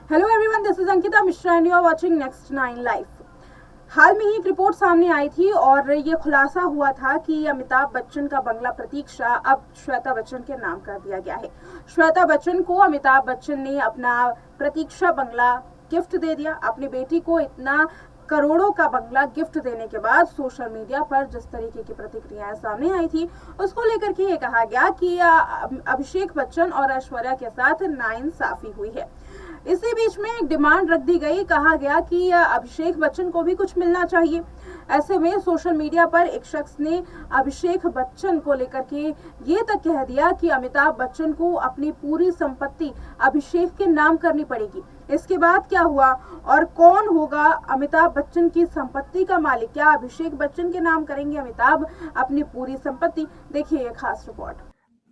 Hello everyone, this is Ankita Mishra and you are watching next 9 life. हाल में ही एक रिपोर्ट सामने आई थी और ये खुलासा हुआ था कि अमिताभ बच्चन का बंगला प्रतीक्षा अब श्वेता बच्चन के नाम कर दिया गया है। श्वेता बच्चन को अमिताभ बच्चन ने अपना प्रतीक्षा बंगला गिफ्ट दे दिया। अपनी बेटी को इतना करोड़ों का बंगला गिफ्ट देने के बाद सोशल मीडिया पर जिस तरीके की प्रतिक्रियाएं सामने आई थी, उसको लेकर के ये कहा गया कि अभिषेक बच्चन और ऐश्वर्या के साथ नाइंसाफी हुई है। इसी बीच में एक डिमांड रख दी गई, कहा गया कि अभिषेक बच्चन को भी कुछ मिलना चाहिए। ऐसे में सोशल मीडिया पर एक शख्स ने अभिषेक बच्चन को लेकर के ये तक कह दिया कि अमिताभ बच्चन को अपनी पूरी संपत्ति अभिषेक के नाम करनी पड़ेगी। इसके बाद क्या हुआ और कौन होगा अमिताभ बच्चन की संपत्ति का मालिक? क्या अभिषेक बच्चन के नाम करेंगे अमिताभ अपनी पूरी संपत्ति? देखिए ये खास रिपोर्ट।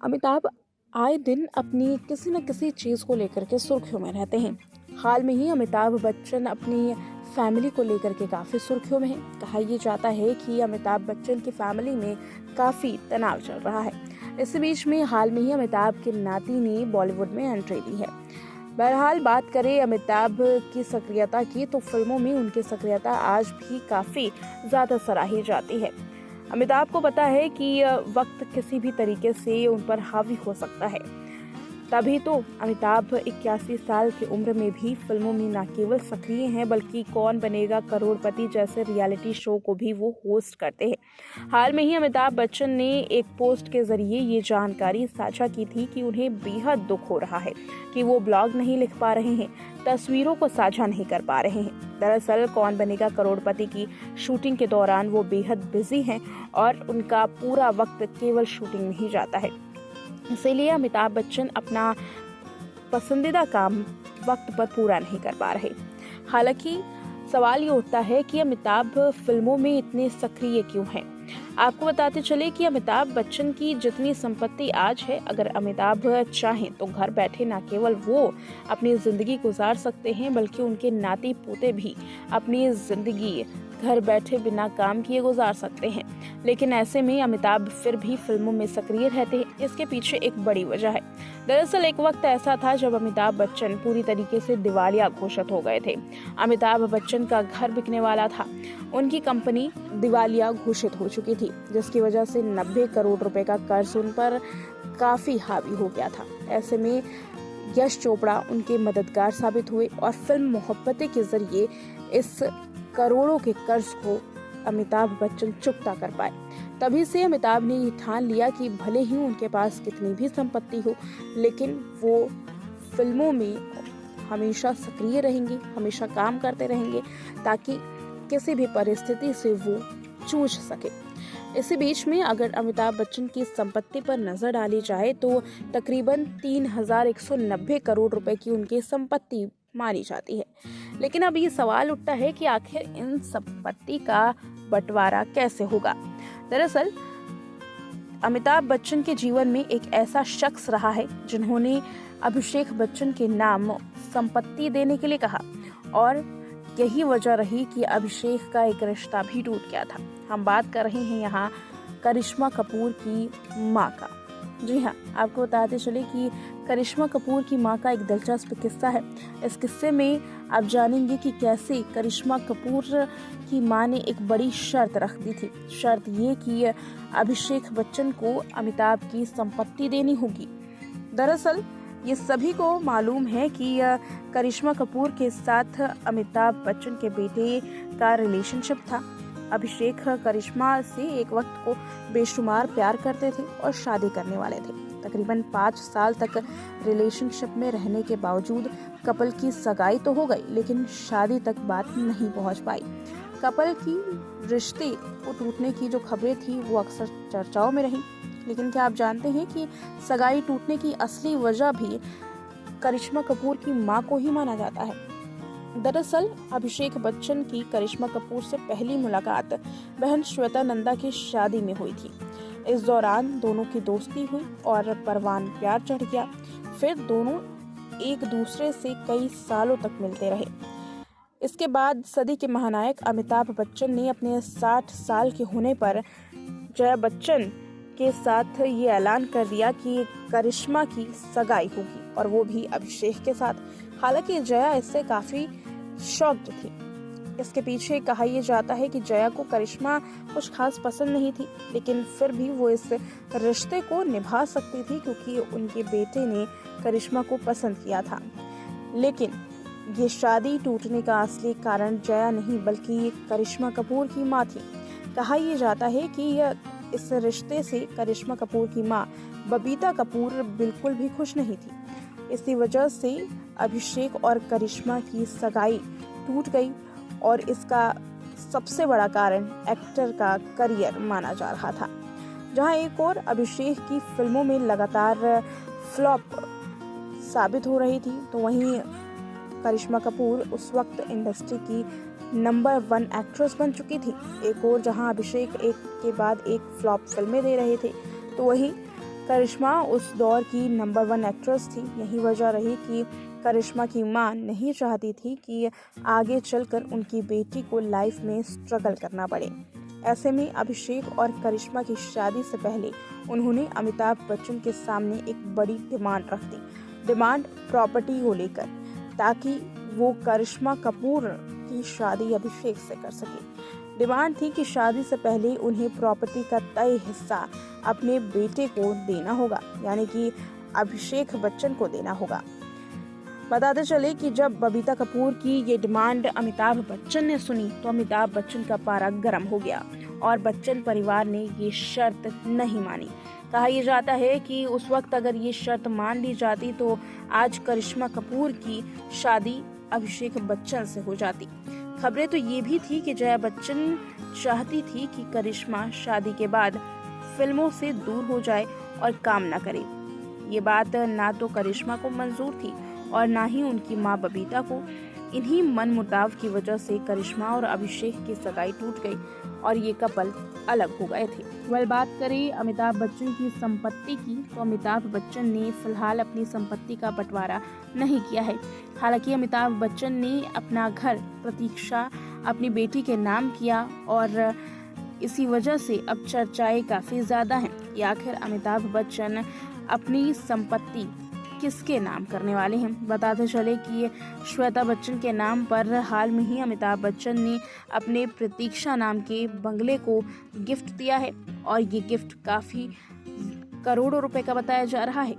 अमिताभ आए दिन अपनी किसी न किसी चीज़ को लेकर के सुर्खियों में रहते हैं। हाल में ही अमिताभ बच्चन अपनी फैमिली को लेकर के काफ़ी सुर्खियों में हैं। कहा यह जाता है कि अमिताभ बच्चन की फैमिली में काफ़ी तनाव चल रहा है। इसी बीच में हाल में ही अमिताभ के नाती ने बॉलीवुड में एंट्री ली है। बहरहाल बात करें अमिताभ की सक्रियता की, तो फिल्मों में उनकी सक्रियता आज भी काफ़ी ज़्यादा सराही जाती है। अमिताभ को पता है कि वक्त किसी भी तरीके से उन पर हावी हो सकता है, तभी तो अमिताभ 81 साल की उम्र में भी फिल्मों में न केवल सक्रिय हैं, बल्कि कौन बनेगा करोड़पति जैसे रियलिटी शो को भी वो होस्ट करते हैं। हाल में ही अमिताभ बच्चन ने एक पोस्ट के जरिए ये जानकारी साझा की थी कि उन्हें बेहद दुख हो रहा है कि वो ब्लॉग नहीं लिख पा रहे हैं, तस्वीरों को साझा नहीं कर पा रहे हैं। दरअसल कौन बनेगा करोड़पति की शूटिंग के दौरान वो बेहद बिजी हैं और उनका पूरा वक्त केवल शूटिंग में ही जाता है। इसीलिए अमिताभ बच्चन अपना पसंदीदा काम वक्त पर पूरा नहीं कर पा रहे। हालांकि सवाल ये उठता है कि अमिताभ फिल्मों में इतने सक्रिय क्यों हैं। आपको बताते चले कि अमिताभ बच्चन की जितनी संपत्ति आज है, अगर अमिताभ चाहें तो घर बैठे न केवल वो अपनी ज़िंदगी गुजार सकते हैं, बल्कि उनके नाती पोते भी अपनी ज़िंदगी घर बैठे बिना काम किए गुजार सकते हैं। लेकिन ऐसे में अमिताभ फिर भी फिल्मों में सक्रिय रहते हैं। इसके पीछे एक बड़ी वजह है। दरअसल एक वक्त ऐसा था जब अमिताभ बच्चन पूरी तरीके से दिवालिया घोषित हो गए थे। अमिताभ बच्चन का घर बिकने वाला था। उनकी कंपनी दिवालिया घोषित हो चुकी थी, जिसकी वजह से 90 करोड़ रुपए का कर्ज उन पर काफी हावी हो गया था। ऐसे में यश चोपड़ा उनके मददगार साबित हुए और फिल्म मोहब्बतें के जरिए इस करोड़ों के कर्ज को अमिताभ बच्चन चुकता कर पाए। तभी से अमिताभ ने ये ठान लिया कि भले ही उनके पास कितनी भी संपत्ति हो, लेकिन वो फिल्मों में हमेशा सक्रिय रहेंगे, हमेशा काम करते रहेंगे, ताकि किसी भी परिस्थिति से वो जूझ सके। इसी बीच में अगर अमिताभ बच्चन की संपत्ति पर नजर डाली जाए तो तकरीबन 3190 करोड़ रुपए की उनकी संपत्ति मानी जाती है। लेकिन अब ये सवाल उठता है कि आखिर इन संपत्ति का बंटवारा कैसे होगा। दरअसल अमिताभ बच्चन के जीवन में एक ऐसा शख्स रहा है जिन्होंने अभिषेक बच्चन के नाम संपत्ति देने के लिए कहा, और यही वजह रही कि अभिषेक का एक रिश्ता भी टूट गया था। हम बात कर रहे हैं यहाँ करिश्मा कपूर की मां का। जी हाँ, आपको बताते चले कि करिश्मा कपूर की मां का एक दिलचस्प किस्सा है। इस किस्से में आप जानेंगे कि कैसे करिश्मा कपूर की मां ने एक बड़ी शर्त रख दी थी। शर्त ये कि अभिषेक बच्चन को अमिताभ की संपत्ति देनी होगी। दरअसल ये सभी को मालूम है कि करिश्मा कपूर के साथ अमिताभ बच्चन के बेटे का रिलेशनशिप था। अभिषेक करिश्मा से एक वक्त को बेशुमार प्यार करते थे और शादी करने वाले थे। तकरीबन 5 साल तक रिलेशनशिप में रहने के बावजूद कपल की सगाई तो हो गई, लेकिन शादी तक बात नहीं पहुंच पाई। कपल की रिश्ते को टूटने की जो खबरें थी वो अक्सर चर्चाओं में रही। लेकिन क्या आप जानते हैं कि सगाई टूटने की असली वजह भी करिश्मा कपूर की मां को ही माना जाता है। दरअसल अभिषेक बच्चन की करिश्मा कपूर से पहली मुलाकात बहन श्वेता नंदा की शादी में हुई थी। इस दौरान दोनों की दोस्ती हुई और परवान प्यार चढ़ गया। फिर दोनों एक दूसरे से कई सालों तक मिलते रहे। इसके बाद सदी के महानायक अमिताभ बच्चन ने अपने 60 साल के होने पर जया बच्चन के साथ ये ऐलान कर दिया कि करिश्मा की सगाई होगी। और वो भी अभिषेक के साथ। हालांकि जया इससे काफ़ी शॉक्ड थी। इसके पीछे कहा यह जाता है कि जया को करिश्मा कुछ खास पसंद नहीं थी, लेकिन फिर भी वो इस रिश्ते को निभा सकती थी क्योंकि उनके बेटे ने करिश्मा को पसंद किया था। लेकिन ये शादी टूटने का असली कारण जया नहीं बल्कि करिश्मा कपूर की माँ थी। कहा यह जाता है कि इस रिश्ते से करिश्मा कपूर की माँ बबीता कपूर बिल्कुल भी खुश नहीं थी। इसी वजह से अभिषेक और करिश्मा की सगाई टूट गई और इसका सबसे बड़ा कारण एक्टर का करियर माना जा रहा था। जहां एक और अभिषेक की फिल्मों में लगातार फ्लॉप साबित हो रही थी, तो वहीं करिश्मा कपूर उस वक्त इंडस्ट्री की नंबर 1 एक्ट्रेस बन चुकी थी। एक और जहां अभिषेक एक के बाद एक फ्लॉप फिल्में दे रहे थे, तो वहीं करिश्मा उस दौर की नंबर 1 एक्ट्रेस थी। यही वजह रही कि करिश्मा की मां नहीं चाहती थी कि आगे चलकर उनकी बेटी को लाइफ में स्ट्रगल करना पड़े। ऐसे में अभिषेक और करिश्मा की शादी से पहले उन्होंने अमिताभ बच्चन के सामने एक बड़ी डिमांड रख दी। डिमांड प्रॉपर्टी को लेकर, ताकि वो करिश्मा कपूर की शादी अभिषेक से कर सके। डिमांड थी कि शादी से पहले उन्हें प्रॉपर्टी का तय हिस्सा अपने बेटे को देना होगा, यानी कि अभिषेक बच्चन को देना होगा। बताते चले कि जब बबीता कपूर की ये डिमांड अमिताभ बच्चन ने सुनी तो अमिताभ बच्चन का पारा गर्म हो गया और बच्चन परिवार ने ये शर्त नहीं मानी। कहा यह जाता है कि उस वक्त अगर ये शर्त मान ली जाती तो आज करिश्मा कपूर की शादी अभिषेक बच्चन से हो जाती। खबरें तो ये भी थी कि जया बच्चन चाहती थी कि करिश्मा शादी के बाद फिल्मों से दूर हो जाए और काम न करे। ये बात ना तो करिश्मा को मंजूर थी और ना ही उनकी मां बबीता को। इन्हीं मनमुटाव की वजह से करिश्मा और अभिषेक की सगाई टूट गई और ये कपल अलग हो गए थे। बात करें अमिताभ बच्चन की संपत्ति की, तो अमिताभ बच्चन ने फिलहाल अपनी संपत्ति का बंटवारा नहीं किया है। हालांकि अमिताभ बच्चन ने अपना घर प्रतीक्षा अपनी बेटी के नाम किया और इसी वजह से अब चर्चाएं काफी ज्यादा हैं कि आखिर अमिताभ बच्चन अपनी संपत्ति किसके नाम करने वाले हैं। बताते चले कि श्वेता बच्चन के नाम पर हाल में ही अमिताभ बच्चन ने अपने प्रतीक्षा नाम के बंगले को गिफ्ट दिया है और ये गिफ्ट काफी करोड़ों रुपए का बताया जा रहा है।